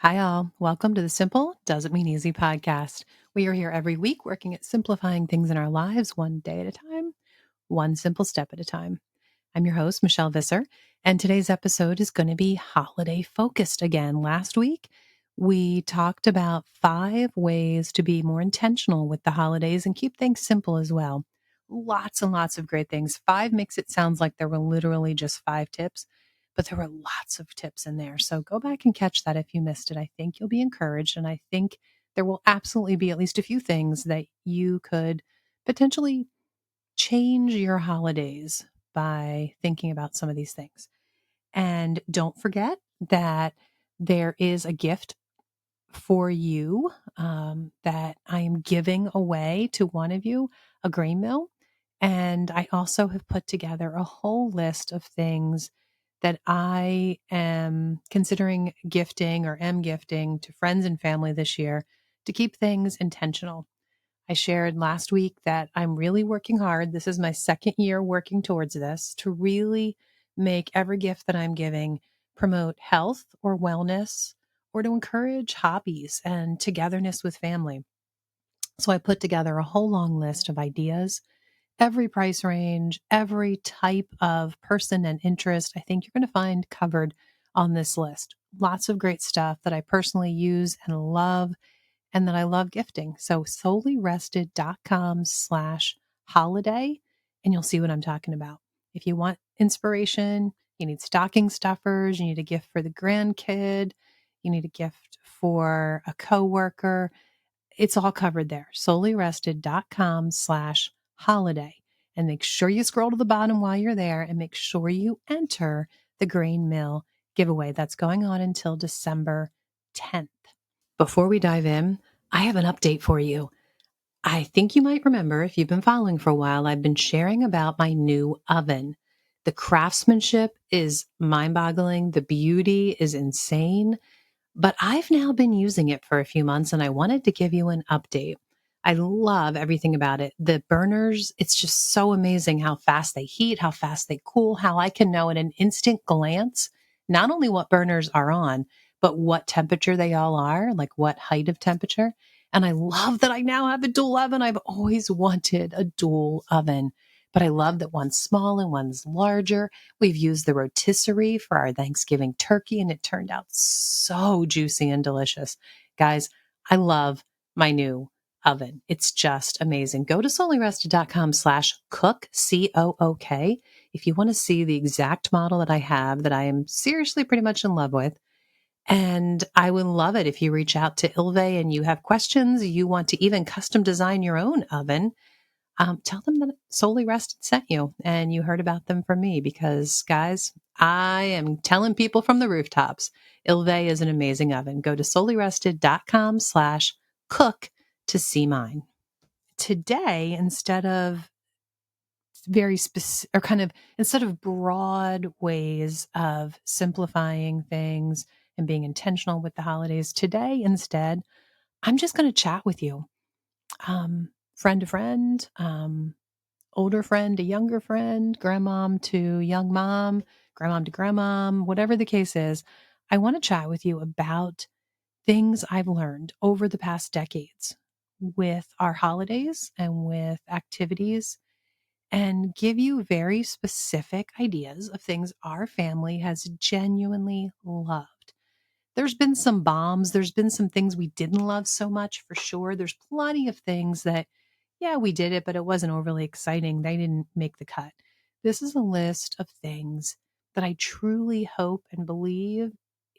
Hi, all. Welcome to the Simple Doesn't Mean Easy podcast. We are here every week working at simplifying things in our lives one day at a time, one simple step at a time. I'm your host, Michelle Visser, and today's episode is going to be holiday focused again. Last week, we talked about 5 ways to be more intentional with the holidays and keep things simple as well. Lots and lots of great things. 5 makes it sound like there were literally just 5 tips, but there were lots of tips in there. So go back and catch that if you missed it. I think you'll be encouraged, and I think there will absolutely be at least a few things that you could potentially change your holidays by thinking about some of these things. And don't forget that there is a gift for you that I am giving away to one of you, a grain mill. And I also have put together a whole list of things that I am considering gifting or am gifting to friends and family this year to keep things intentional. I shared last week that I'm really working hard. This is my second year working towards this to really make every gift that I'm giving promote health or wellness or to encourage hobbies and togetherness with family. So I put together a whole long list of ideas, every price range, every type of person and interest. I think you're going to find covered on this list. Lots of great stuff that I personally use and love and that I love gifting. So soulyrested.com/holiday, and you'll see what I'm talking about. If you want inspiration, you need stocking stuffers, you need a gift for the grandkid, you need a gift for a coworker. It's all covered there. soulyrested.com/holiday. And make sure you scroll to the bottom while you're there and make sure you enter the grain mill giveaway that's going on until December 10th. Before we dive in, I have an update for you. I think you might remember, if you've been following for a while, I've been sharing about my new oven. The craftsmanship is mind-boggling. The beauty is insane. But I've now been using it for a few months and I wanted to give you an update. I love everything about it. The burners, it's just so amazing how fast they heat, how fast they cool, how I can know in an instant glance, not only what burners are on, but what temperature they all are, like what height of temperature. And I love that I now have a dual oven. I've always wanted a dual oven, but I love that one's small and one's larger. We've used the rotisserie for our Thanksgiving turkey, and it turned out so juicy and delicious. Guys, I love my new oven. It's just amazing. Go to soulyrested.com/cook, COOK, if you want to see the exact model that I have that I am seriously pretty much in love with. And I would love it if you reach out to Ilve and you have questions, you want to even custom design your own oven. Tell them that Solely Rested sent you and you heard about them from me because, guys, I am telling people from the rooftops, Ilve is an amazing oven. Go to soulyrested.com/cook to see mine. Today, instead of very specific or kind of instead of broad ways of simplifying things and being intentional with the holidays, today instead, I'm just going to chat with you. Friend to friend, older friend to younger friend, grandmom to young mom, grandmom to grandmom, whatever the case is, I want to chat with you about things I've learned over the past decades with our holidays and with activities and give you very specific ideas of things our family has genuinely loved. There's been some bombs. There's been some things we didn't love so much for sure. There's plenty of things that, yeah, we did it, but it wasn't overly exciting. They didn't make the cut. This is a list of things that I truly hope and believe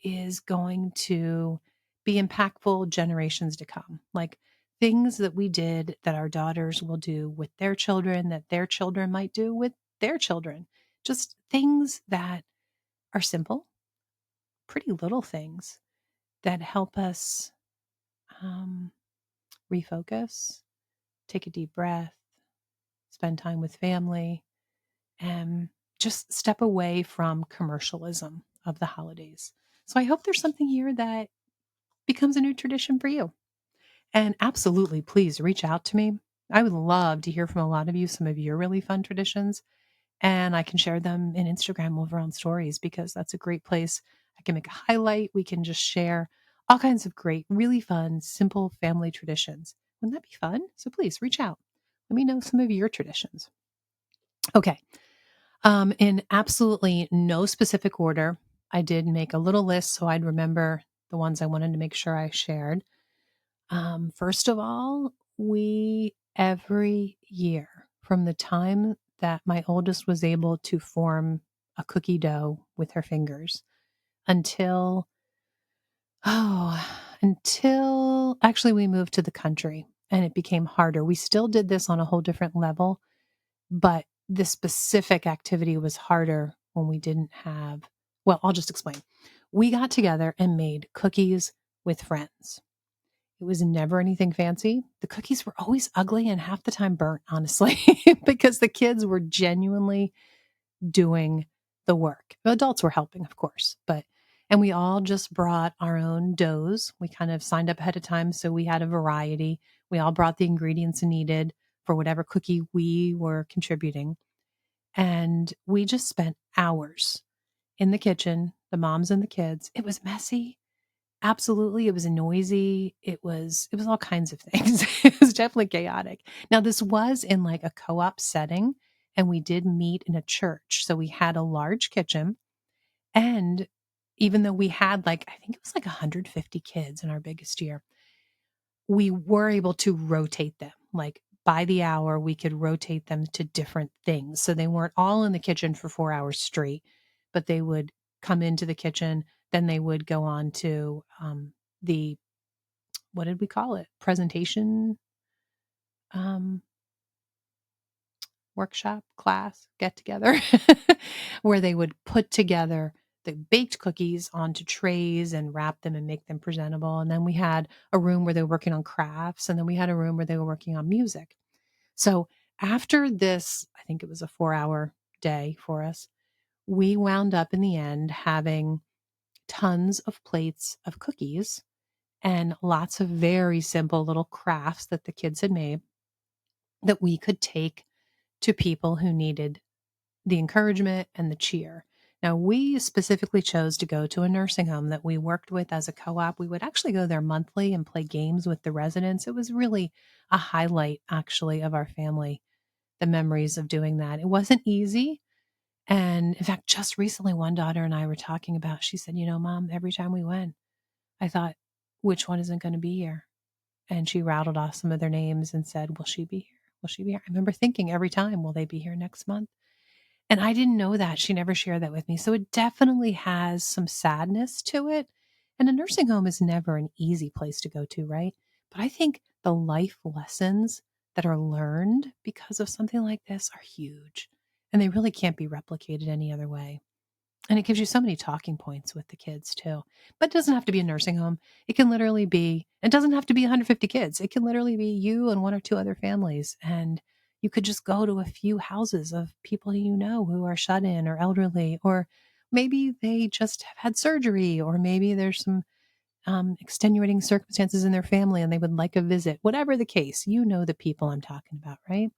is going to be impactful generations to come. Like things that we did that our daughters will do with their children, that their children might do with their children. Just things that are simple, pretty little things that help us um, refocus, take a deep breath, spend time with family, and just step away from commercialism of the holidays. So I hope there's something here that becomes a new tradition for you. And absolutely, please reach out to me. I would love to hear from a lot of you, some of your really fun traditions, and I can share them in Instagram over on stories because that's a great place. I can make a highlight. We can just share all kinds of great, really fun, simple family traditions. Wouldn't that be fun? So please reach out. Let me know some of your traditions. Okay. In absolutely no specific order, I did make a little list so I'd remember the ones I wanted to make sure I shared. First of all, we every year from the time that my oldest was able to form a cookie dough with her fingers until, until actually we moved to the country and it became harder. We still did this on a whole different level, but this specific activity was harder when we didn't have, well, I'll just explain. We got together and made cookies with friends. It was never anything fancy. The cookies were always ugly and half the time burnt, honestly, because the kids were genuinely doing the work. The adults were helping, of course, and we all just brought our own doughs. We kind of signed up ahead of time, so we had a variety. We all brought the ingredients needed for whatever cookie we were contributing. And we just spent hours in the kitchen, the moms and the kids. It was messy. Absolutely. It was noisy. It was all kinds of things. It was definitely chaotic. Now, this was in like a co-op setting, and we did meet in a church. So we had a large kitchen. And even though we had like, I think it was like 150 kids in our biggest year, we were able to rotate them. Like by the hour, we could rotate them to different things. So they weren't all in the kitchen for 4 hours straight, but they would come into the kitchen. Then they would go on to the, what did we call it? Presentation, um, workshop, class, get together, where they would put together the baked cookies onto trays and wrap them and make them presentable. And then we had a room where they were working on crafts. And then we had a room where they were working on music. So after this, I think it was a 4 hour day for us, we wound up in the end having tons of plates of cookies and lots of very simple little crafts that the kids had made that we could take to people who needed the encouragement and the cheer. Now, we specifically chose to go to a nursing home that we worked with as a co op. We would actually go there monthly and play games with the residents. It was really a highlight, actually, of our family, the memories of doing that. It wasn't easy. And in fact, just recently, one daughter and I were talking about, she said, Mom, every time we went, I thought, which one isn't going to be here? And she rattled off some of their names and said, will she be here? Will she be here? I remember thinking every time, will they be here next month? And I didn't know that. She never shared that with me. So it definitely has some sadness to it. And a nursing home is never an easy place to go to, right? But I think the life lessons that are learned because of something like this are huge. And they really can't be replicated any other way. And it gives you so many talking points with the kids too. But it doesn't have to be a nursing home. It can literally be, it doesn't have to be 150 kids. It can literally be you and one or two other families. And you could just go to a few houses of people who are shut in or elderly, or maybe they just have had surgery, or maybe there's some extenuating circumstances in their family and they would like a visit. Whatever the case, the people I'm talking about, right?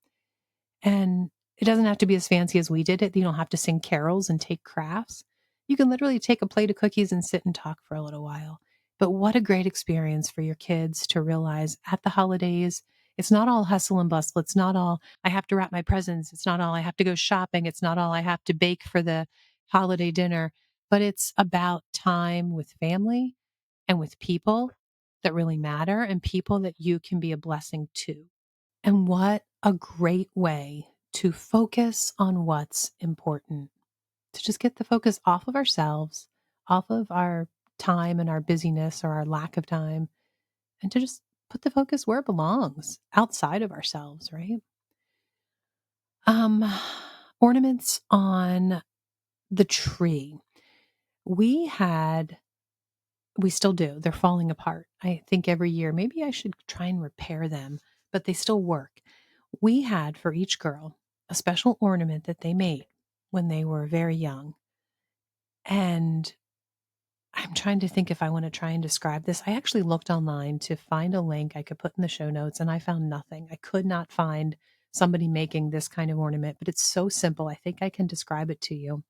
And it doesn't have to be as fancy as we did it. You don't have to sing carols and take crafts. You can literally take a plate of cookies and sit and talk for a little while. But what a great experience for your kids to realize at the holidays, it's not all hustle and bustle. It's not all I have to wrap my presents. It's not all I have to go shopping. It's not all I have to bake for the holiday dinner, but it's about time with family and with people that really matter and people that you can be a blessing to. And what a great way to focus on what's important, to just get the focus off of ourselves, off of our time and our busyness or our lack of time, and to just put the focus where it belongs, outside of ourselves, right? Um, Ornaments on the tree. We had, we still do. They're falling apart. I think every year, maybe I should try and repair them, but they still work. We had for each girl a special ornament that they made when they were very young. And I'm trying to think if I want to try and describe this. I actually looked online to find a link I could put in the show notes, and I found nothing. I could not find somebody making this kind of ornament, but it's so simple. I think I can describe it to you.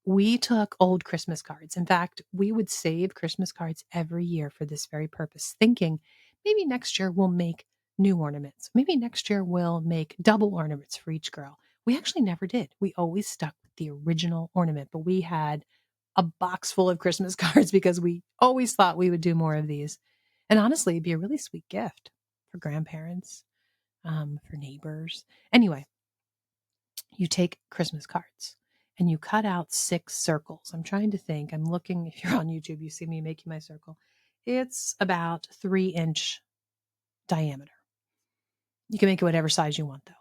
we took old Christmas cards. In fact, we would save Christmas cards every year for this very purpose, thinking maybe next year we'll make new ornaments. Maybe next year we'll make double ornaments for each girl. We actually never did. We always stuck with the original ornament, but we had a box full of Christmas cards because we always thought we would do more of these. And honestly, it'd be a really sweet gift for grandparents, for neighbors. Anyway, you take Christmas cards and you cut out 6 circles. I'm trying to think. I'm looking, if you're on YouTube, you see me making my circle. It's about 3-inch diameter. You can make it whatever size you want, though.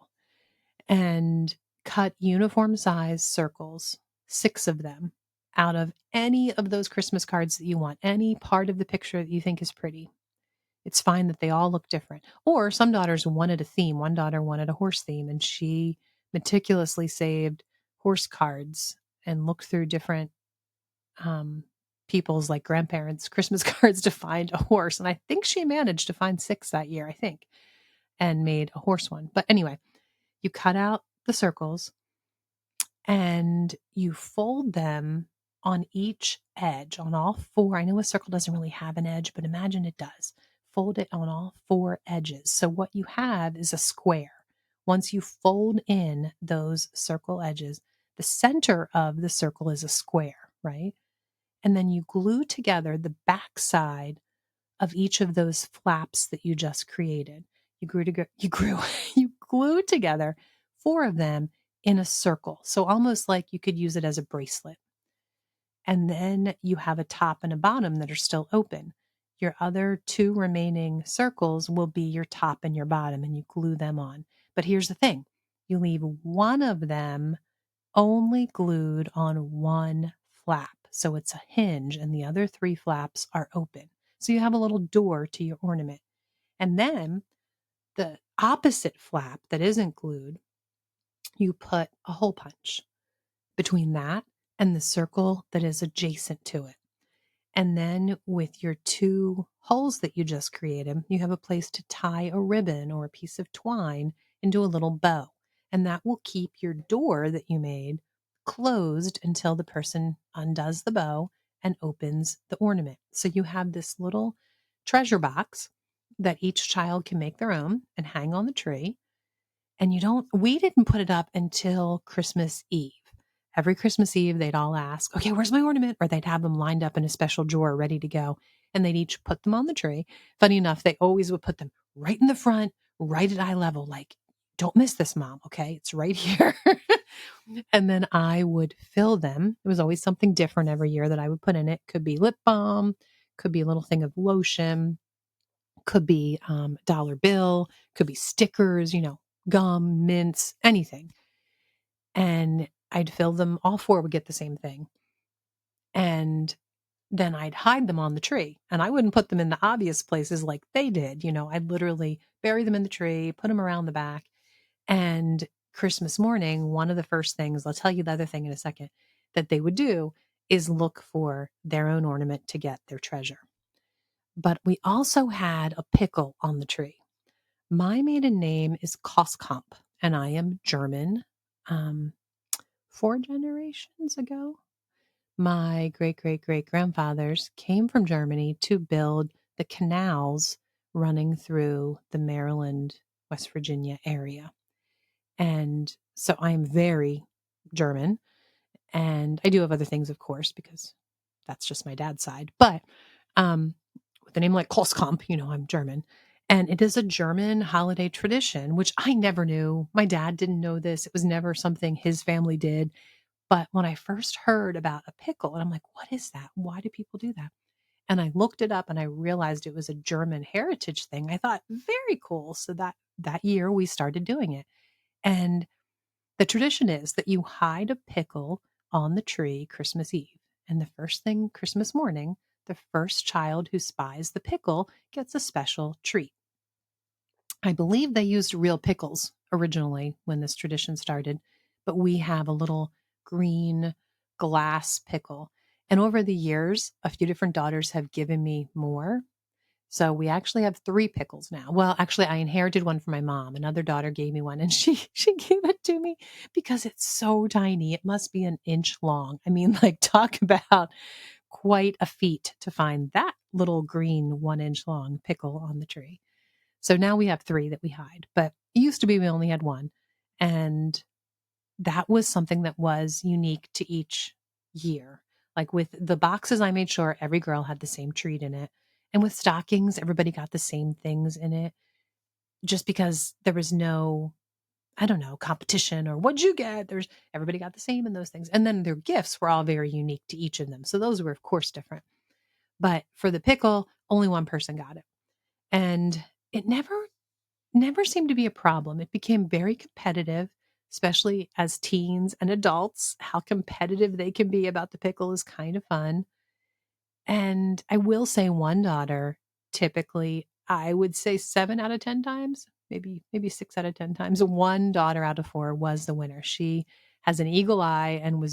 And cut uniform size circles, 6 of them, out of any of those Christmas cards that you want, any part of the picture that you think is pretty. It's fine that they all look different. Or some daughters wanted a theme. One daughter wanted a horse theme, and she meticulously saved horse cards and looked through different people's, like grandparents' Christmas cards to find a horse. And I think she managed to find 6 that year, I think, and made a horse one. But anyway, you cut out the circles and you fold them on each edge, on all 4. I know a circle doesn't really have an edge, but imagine it does. Fold it on all 4 edges. So what you have is a square. Once you fold in those circle edges, the center of the circle is a square, right? And then you glue together the backside of each of those flaps that you just created. You glue together 4 of them in a circle. So almost like you could use it as a bracelet. And then you have a top and a bottom that are still open. Your other 2 remaining circles will be your top and your bottom, and you glue them on. But here's the thing. You leave one of them only glued on one flap. So it's a hinge and the other 3 flaps are open. So you have a little door to your ornament. And then the opposite flap that isn't glued, you put a hole punch between that and the circle that is adjacent to it. And then with your 2 holes that you just created, you have a place to tie a ribbon or a piece of twine into a little bow. And that will keep your door that you made closed until the person undoes the bow and opens the ornament. So you have this little treasure box that each child can make their own and hang on the tree. And we didn't put it up until Christmas Eve. Every Christmas Eve, they'd all ask, okay, where's my ornament? Or they'd have them lined up in a special drawer ready to go. And they'd each put them on the tree. Funny enough, they always would put them right in the front, right at eye level. Like, don't miss this, Mom. Okay. It's right here. And then I would fill them. It was always something different every year that I would put in it. Could be lip balm, could be a little thing of lotion, could be dollar bill, could be stickers, gum, mints, anything. And I'd fill them, all 4 would get the same thing. And then I'd hide them on the tree. And I wouldn't put them in the obvious places like they did. I'd literally bury them in the tree, put them around the back. And Christmas morning, one of the first things, I'll tell you the other thing in a second, that they would do is look for their own ornament to get their treasure. But we also had a pickle on the tree. My maiden name is Koskamp, and I am German. 4 generations ago, my great-great-great-grandfathers came from Germany to build the canals running through the Maryland, West Virginia area. And so I am very German. And I do have other things, of course, because that's just my dad's side. But with a name like Koskamp, I'm German. And it is a German holiday tradition, which I never knew. My dad didn't know this. It was never something his family did. But when I first heard about a pickle, and I'm like, what is that? Why do people do that? And I looked it up and I realized it was a German heritage thing. I thought, very cool. So that year we started doing it. And the tradition is that you hide a pickle on the tree Christmas Eve. And the first thing Christmas morning, the first child who spies the pickle gets a special treat. I believe they used real pickles originally when this tradition started, but we have a little green glass pickle. And over the years, a few different daughters have given me more. So we actually have 3 pickles now. Well, actually, I inherited one from my mom. Another daughter gave me one, and she gave it to me because it's so tiny. It must be an inch long. I mean, like, talk about quite a feat to find that little green 1-inch long pickle on the tree. So now we have 3 that we hide, but it used to be we only had 1, and that was something that was unique to each year. Like with the boxes, I made sure every girl had the same treat in it. And with stockings, everybody got the same things in it just because there was no, I don't know, competition or what'd you get? Everybody got the same in those things. And then their gifts were all very unique to each of them. So those were, of course, different. But for the pickle, only one person got it. And it never seemed to be a problem. It became very competitive, especially as teens and adults. How competitive they can be about the pickle is kind of fun. And I will say one daughter, typically, I would say 7 out of 10 times, maybe 6 out of 10 times, one daughter out of 4 was the winner. She has an eagle eye and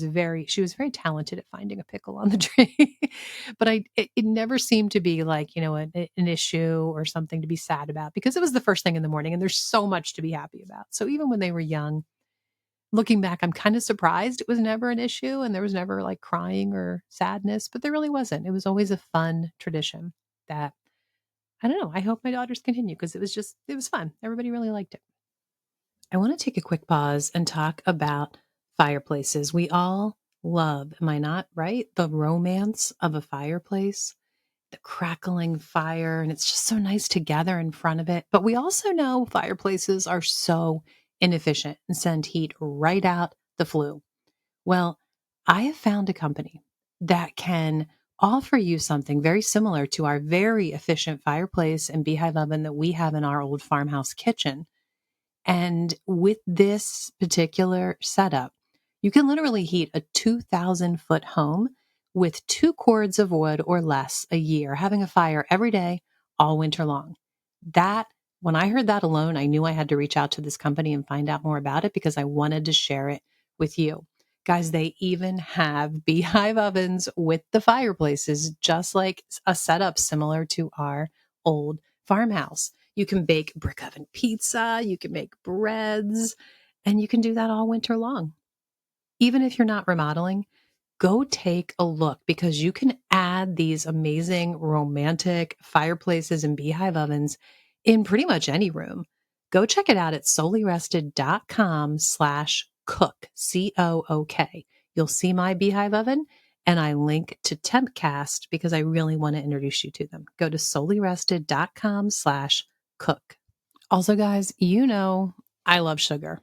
she was very talented at finding a pickle on the tree. But it never seemed to be like, an issue or something to be sad about because it was the first thing in the morning and there's so much to be happy about. So even when they were young, looking back, I'm kind of surprised it was never an issue and there was never like crying or sadness, but there really wasn't. It was always a fun tradition that I don't know. I hope my daughters continue because it was fun. Everybody really liked it. I want to take a quick pause and talk about fireplaces. We all love, am I not right? The romance of a fireplace, the crackling fire, and it's just so nice to gather in front of it. But we also know fireplaces are so inefficient and send heat right out the flue. Well, I have found a company that can offer you something very similar to our very efficient fireplace and beehive oven that we have in our old farmhouse kitchen. And with this particular setup, you can literally heat a 2,000-foot home with 2 cords of wood or less a year, having a fire every day, all winter long. When I heard that alone, I knew I had to reach out to this company and find out more about it because I wanted to share it with you. Guys, they even have beehive ovens with the fireplaces, just like a setup similar to our old farmhouse. You can bake brick oven pizza, you can make breads, and you can do that all winter long. Even if you're not remodeling, go take a look because you can add these amazing romantic fireplaces and beehive ovens in pretty much any room. Go check it out at solelyrested.com/cook, COOK. You'll see my beehive oven and I link to Tempcast because I really want to introduce you to them. Go to solelyrested.com/cook. Also, guys, I love sugar.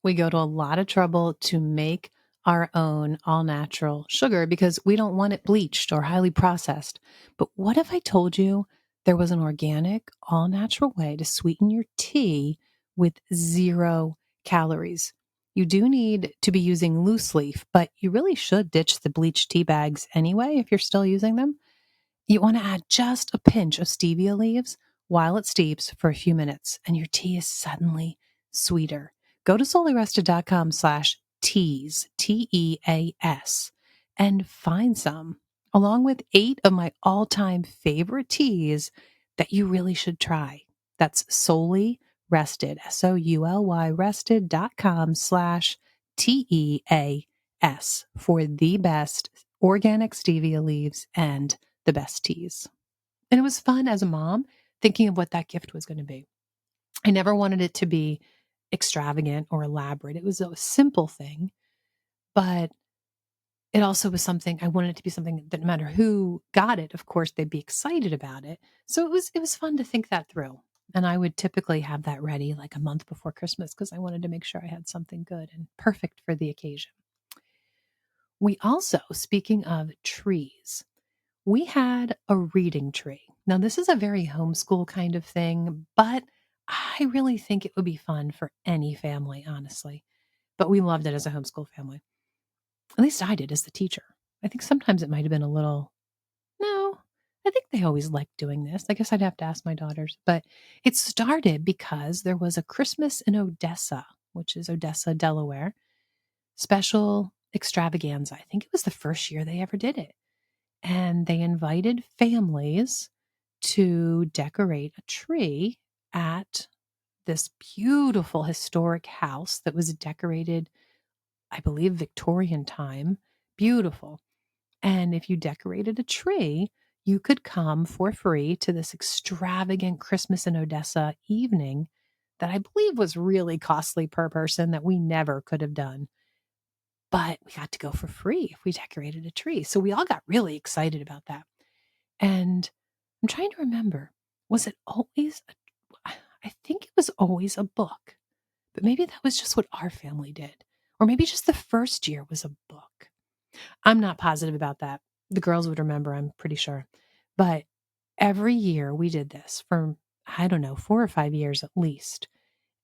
We go to a lot of trouble to make our own all natural sugar because we don't want it bleached or highly processed. But what if I told you there was an organic, all natural way to sweeten your tea with 0 calories? You do need to be using loose leaf, but you really should ditch the bleached tea bags anyway if you're still using them. You want to add just a pinch of stevia leaves while it steeps for a few minutes, and your tea is suddenly sweeter. Go to solelyrested.com/teas, TEAS, and find some, along with 8 of my all-time favorite teas that you really should try. That's Solely Rested, SOULY rested.com/TEAS for the best organic stevia leaves and the best teas. And it was fun as a mom thinking of what that gift was going to be. I never wanted it to be extravagant or elaborate. It was a simple thing, but it also was something I wanted it to be something that no matter who got it, of course, they'd be excited about it. So it was fun to think that through. And I would typically have that ready like a month before Christmas because I wanted to make sure I had something good and perfect for the occasion. We also, speaking of trees, we had a reading tree. Now, this is a very homeschool kind of thing, but I really think it would be fun for any family, honestly. But we loved it as a homeschool family. At least I did as the teacher. I think sometimes it might have been a little, no, I think they always liked doing this. I guess I'd have to ask my daughters. But it started because there was a Christmas in Odessa, which is Odessa, Delaware, special extravaganza. I think it was the first year they ever did it. And they invited families to decorate a tree at this beautiful historic house that was decorated, I believe, Victorian time. Beautiful. And if you decorated a tree, you could come for free to this extravagant Christmas in Odessa evening that I believe was really costly per person that we never could have done. But we got to go for free if we decorated a tree. So we all got really excited about that. And I'm trying to remember, was it always, I think it was always a book, but maybe that was just what our family did. Or maybe just the first year was a book. I'm not positive about that. The girls would remember, I'm pretty sure. But every year we did this for, I don't know, 4 or 5 years at least.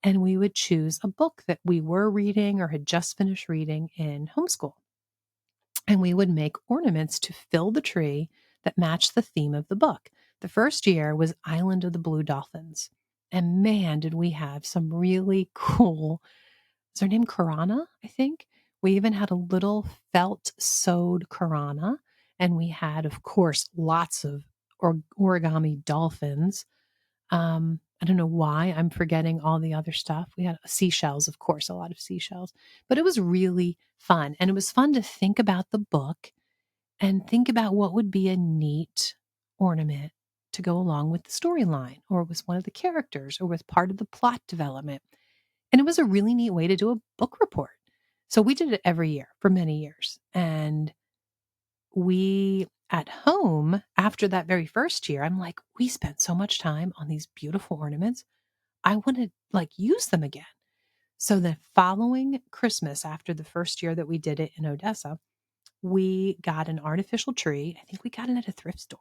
And we would choose a book that we were reading or had just finished reading in homeschool. And we would make ornaments to fill the tree that matched the theme of the book. The first year was Island of the Blue Dolphins. And man, did we have some really cool, is her name Karana, I think? We even had a little felt sewed Karana. And we had, of course, lots of origami dolphins. I don't know why I'm forgetting all the other stuff. We had seashells, of course, a lot of seashells, but it was really fun. And it was fun to think about the book and think about what would be a neat ornament to go along with the storyline or with one of the characters or with part of the plot development. And it was a really neat way to do a book report. So we did it every year for many years. And we at home, after that very first year, I'm like, we spent so much time on these beautiful ornaments. I want to use them again. So the following Christmas, after the first year that we did it in Odessa, we got an artificial tree. I think we got it at a thrift store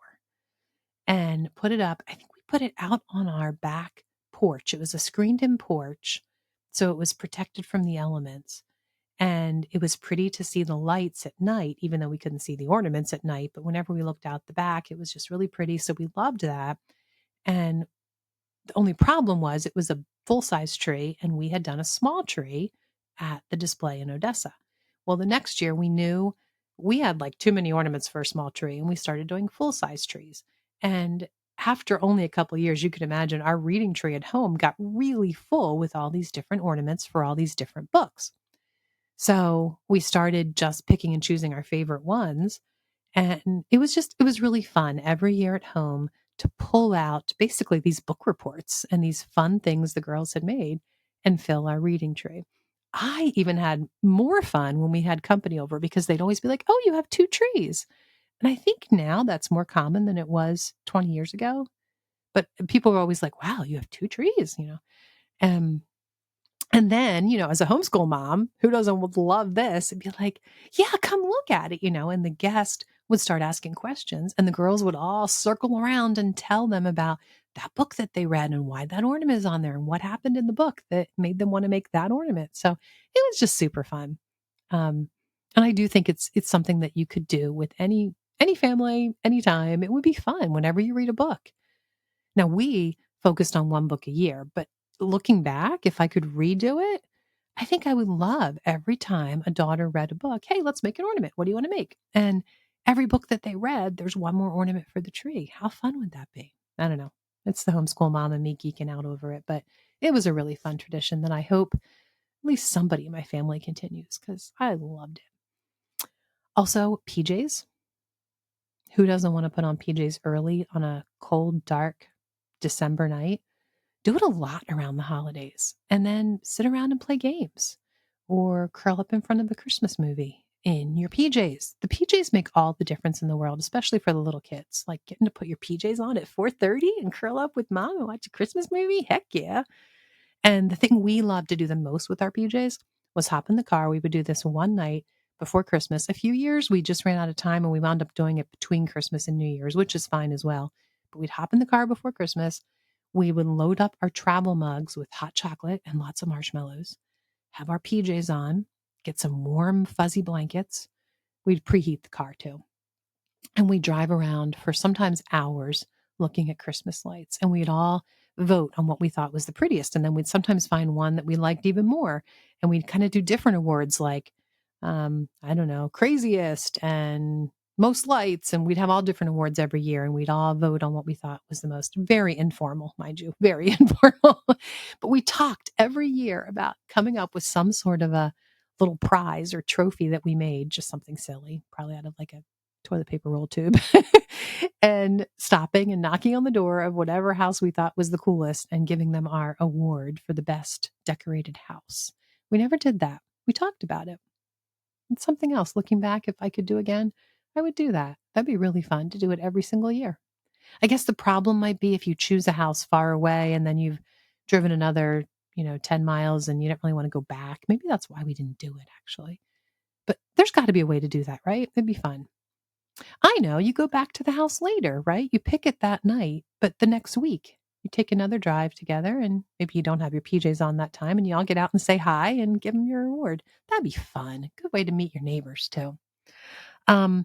and put it up. I think we put it out on our back porch. It was a screened in porch, so it was protected from the elements. And it was pretty to see the lights at night, even though we couldn't see the ornaments at night. But whenever we looked out the back, it was just really pretty. So we loved that. And the only problem was it was a full-size tree, and we had done a small tree at the display in Odessa. Well, the next year we knew we had too many ornaments for a small tree, and we started doing full-size trees. And after only a couple of years, you could imagine our reading tree at home got really full with all these different ornaments for all these different books. So we started just picking and choosing our favorite ones. And it was really fun every year at home to pull out basically these book reports and these fun things the girls had made and fill our reading tree. I even had more fun when we had company over because they'd always be like, "Oh, you have two trees." And I think now that's more common than it was 20 years ago. But people were always like, "Wow, you have two trees." Um, and then, as a homeschool mom, who doesn't love this? And be like, yeah, come look at it. And the guest would start asking questions, and the girls would all circle around and tell them about that book that they read and why that ornament is on there and what happened in the book that made them want to make that ornament. So it was just super fun. Um, and I do think it's something that you could do with any family, anytime. It would be fun whenever you read a book. Now, we focused on one book a year, but looking back, if I could redo it, I think I would love every time a daughter read a book, "Hey, let's make an ornament. What do you want to make?" And every book that they read, there's one more ornament for the tree. How fun would that be? I don't know. It's the homeschool mom and me geeking out over it, but it was a really fun tradition that I hope at least somebody in my family continues because I loved it. Also, PJs. Who doesn't want to put on PJs early on a cold, dark December night? Do it a lot around the holidays and then sit around and play games or curl up in front of a Christmas movie in your PJs. The PJs make all the difference in the world, especially for the little kids. Like getting to put your PJs on at 4:30 and curl up with mom and watch a Christmas movie. Heck yeah. And the thing we loved to do the most with our PJs was hop in the car. We would do this one night before Christmas. A few years we just ran out of time and we wound up doing it between Christmas and New Year's, which is fine as well. But we'd hop in the car before Christmas. We would load up our travel mugs with hot chocolate and lots of marshmallows, have our PJs on, get some warm, fuzzy blankets. We'd preheat the car too. And we'd drive around for sometimes hours looking at Christmas lights. And we'd all vote on what we thought was the prettiest. And then we'd sometimes find one that we liked even more. And we'd kind of do different awards like, I don't know, craziest and most lights, and we'd have all different awards every year, and we'd all vote on what we thought was the most, very informal, mind you, very informal. But we talked every year about coming up with some sort of a little prize or trophy that we made, just something silly, probably out of like a toilet paper roll tube, and stopping and knocking on the door of whatever house we thought was the coolest and giving them our award for the best decorated house. We never did that. We talked about it. It's something else. Looking back, if I could do again, I would do that. That'd be really fun to do it every single year. I guess the problem might be if you choose a house far away and then you've driven another, 10 miles and you don't really want to go back. Maybe that's why we didn't do it actually. But there's got to be a way to do that, right? It'd be fun. I know you go back to the house later, right? You pick it that night, but the next week you take another drive together and maybe you don't have your PJs on that time and you all get out and say hi and give them your reward. That'd be fun. Good way to meet your neighbors too. Um,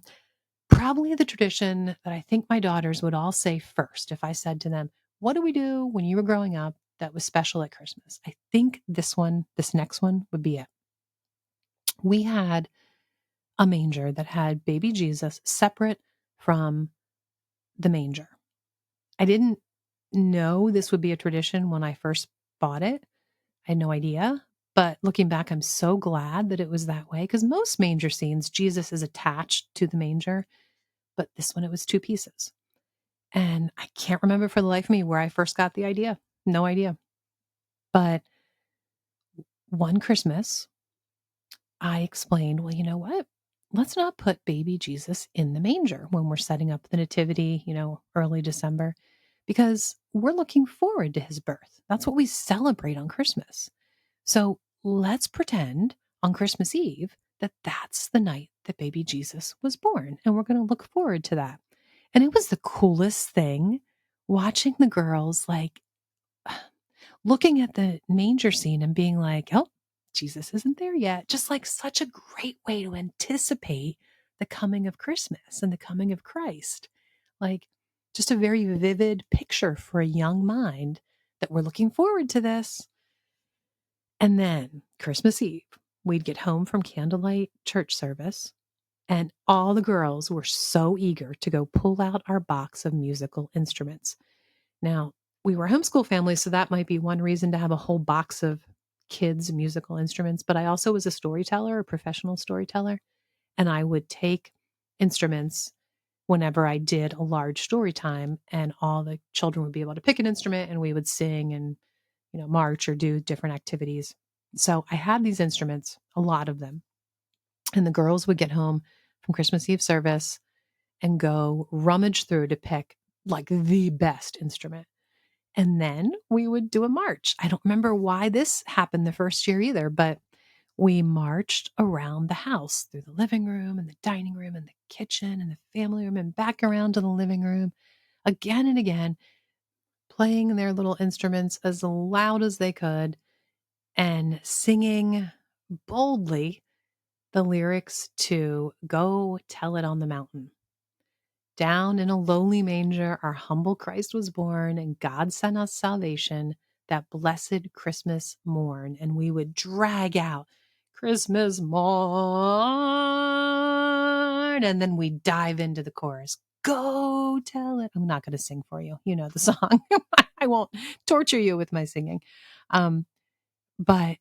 Probably the tradition that I think my daughters would all say first if I said to them, "What do we do when you were growing up that was special at Christmas?" I think this next one would be it. We had a manger that had baby Jesus separate from the manger. I didn't know this would be a tradition when I first bought it. I had no idea. But looking back, I'm so glad that it was that way because most manger scenes, Jesus is attached to the manger, but this one, it was two pieces. And I can't remember for the life of me where I first got the idea. No idea. But one Christmas, I explained, well, you know what? Let's not put baby Jesus in the manger when we're setting up the nativity, early December, because we're looking forward to his birth. That's what we celebrate on Christmas. So let's pretend on Christmas Eve that that's the night that baby Jesus was born. And we're going to look forward to that. And it was the coolest thing watching the girls looking at the manger scene and being like, oh, Jesus isn't there yet. Just like such a great way to anticipate the coming of Christmas and the coming of Christ. Like just a very vivid picture for a young mind that we're looking forward to this. And then Christmas Eve, we'd get home from candlelight church service, and all the girls were so eager to go pull out our box of musical instruments. Now, we were a homeschool family, so that might be one reason to have a whole box of kids' musical instruments. But I also was a storyteller, a professional storyteller, and I would take instruments whenever I did a large story time, and all the children would be able to pick an instrument and we would sing and, march or do different activities. So I had these instruments, a lot of them, and the girls would get home from Christmas Eve service and go rummage through to pick like the best instrument. And then we would do a march. I don't remember why this happened the first year either, but we marched around the house through the living room and the dining room and the kitchen and the family room and back around to the living room again and again, playing their little instruments as loud as they could and singing boldly the lyrics to Go Tell It on the Mountain. Down in a lowly manger, our humble Christ was born, and God sent us salvation that blessed Christmas morn. And we would drag out Christmas morn, and then we dive into the chorus. Go tell it. I'm not going to sing for you. You know the song. I won't torture you with my singing. But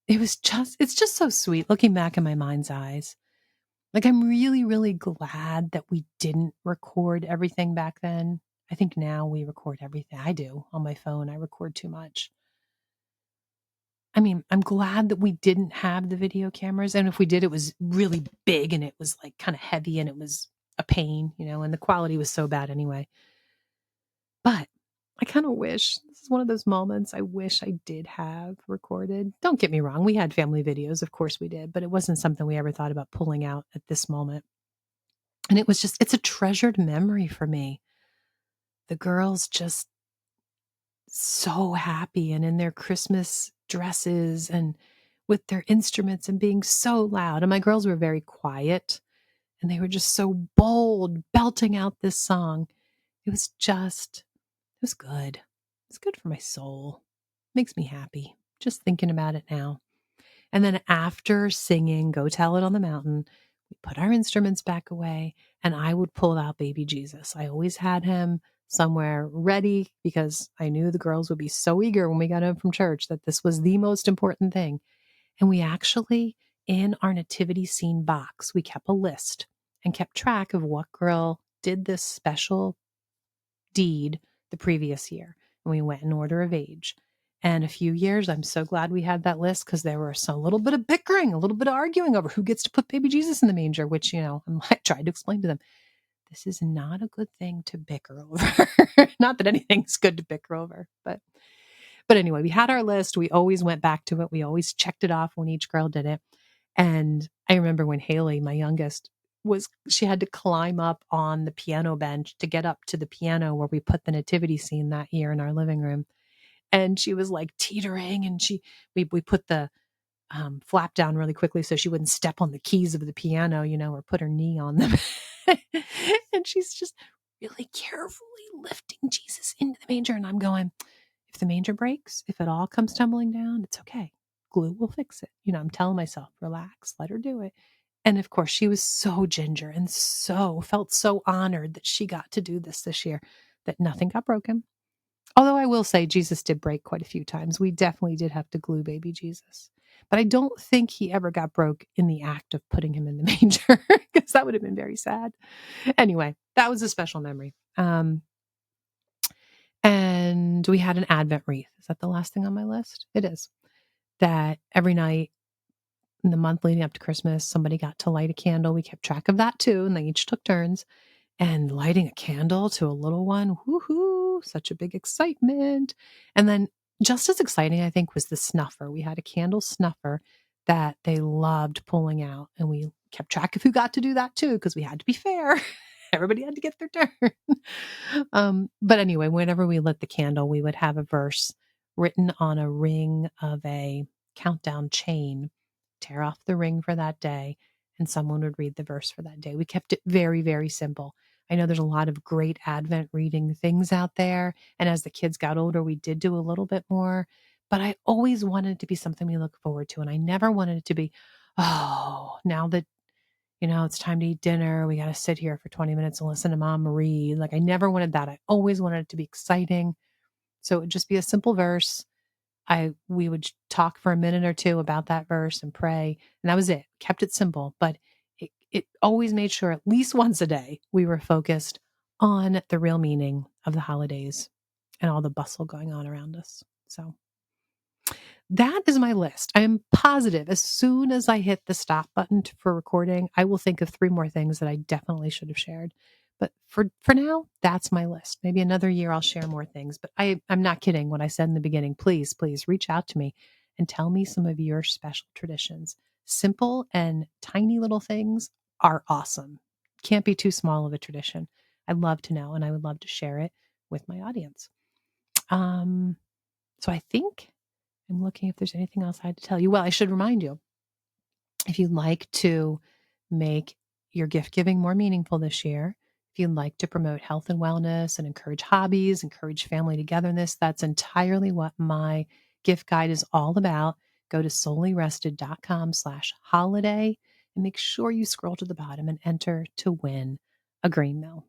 it's just so sweet looking back in my mind's eyes. Like, I'm really, really glad that we didn't record everything back then. I think now we record everything. I do on my phone. I record too much. I mean, I'm glad that we didn't have the video cameras. And if we did, it was really big and it was like kind of heavy and it was a pain, and the quality was so bad anyway. But I kind of wish this is one of those moments I wish I did have recorded. Don't get me wrong. We had family videos. Of course we did, but it wasn't something we ever thought about pulling out at this moment. And it's a treasured memory for me. The girls just so happy and in their Christmas dresses and with their instruments and being so loud. And my girls were very quiet and they were just so bold, belting out this song. It was good. It's good for my soul. Makes me happy just thinking about it now. And then after singing Go Tell It on the Mountain, We put our instruments back away, and I would pull out baby Jesus. I always had him somewhere ready because I knew the girls would be so eager when we got home from church that this was the most important thing. And we actually, in our nativity scene box, we kept a list and kept track of what girl did this special deed the previous year. And we went in order of age. And a few years, I'm so glad we had that list because there were a little bit of bickering, a little bit of arguing over who gets to put baby Jesus in the manger, which, I tried to explain to them. This is not a good thing to bicker over. Not that anything's good to bicker over, but anyway, we had our list. We always went back to it. We always checked it off when each girl did it. And I remember when Haley, my youngest, she had to climb up on the piano bench to get up to the piano where we put the nativity scene that year in our living room. And she was like teetering, and we put the flap down really quickly so she wouldn't step on the keys of the piano, or put her knee on them. And she's just really carefully lifting Jesus into the manger. And I'm going, if the manger breaks, if it all comes tumbling down, it's okay. Glue will fix it. I'm telling myself, relax, let her do it. And of course, she was so ginger and felt so honored that she got to do this year, that nothing got broken. Although I will say Jesus did break quite a few times. We definitely did have to glue baby Jesus. But I don't think he ever got broke in the act of putting him in the manger, because that would have been very sad. Anyway, that was a special memory. And we had an Advent wreath. Is that the last thing on my list? It is. That every night in the month leading up to Christmas, somebody got to light a candle. We kept track of that too, and they each took turns. And lighting a candle to a little one, woohoo, such a big excitement. And then just as exciting, I think, was the snuffer. We had a candle snuffer that they loved pulling out. And we kept track of who got to do that too, because we had to be fair. Everybody had to get their turn. But anyway, whenever we lit the candle, we would have a verse written on a ring of a countdown chain, tear off the ring for that day, and someone would read the verse for that day. We kept it very, very simple. I know there's a lot of great Advent reading things out there. And as the kids got older, we did do a little bit more. But I always wanted it to be something we look forward to. And I never wanted it to be, oh, now that, it's time to eat dinner, we got to sit here for 20 minutes and listen to mom read. Like, I never wanted that. I always wanted it to be exciting. So it would just be a simple verse. We would talk for a minute or two about that verse and pray. And that was it. Kept it simple. But it always made sure at least once a day we were focused on the real meaning of the holidays and all the bustle going on around us. So that is my list. I am positive as soon as I hit the stop button for recording, I will think of 3 more things that I definitely should have shared. But for now, that's my list. Maybe another year I'll share more things. But I'm not kidding when I said in the beginning, please reach out to me and tell me some of your special traditions. Simple and tiny little things are awesome. Can't be too small of a tradition. I'd love to know, and I would love to share it with my audience. So I think I'm looking if there's anything else I had to tell you. Well, I should remind you, if you'd like to make your gift giving more meaningful this year, if you'd like to promote health and wellness and encourage hobbies, encourage family togetherness, that's entirely what my gift guide is all about. Go to soulyrested.com/holiday and make sure you scroll to the bottom and enter to win a grain mill.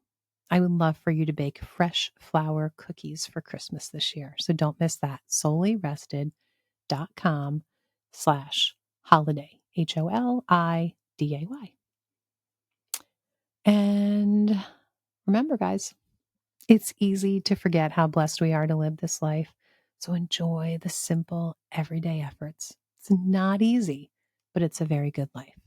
I would love for you to bake fresh flour cookies for Christmas this year. So don't miss that. soulyrested.com/holiday, HOLIDAY. And remember, guys, it's easy to forget how blessed we are to live this life. So enjoy the simple, everyday efforts. It's not easy, but it's a very good life.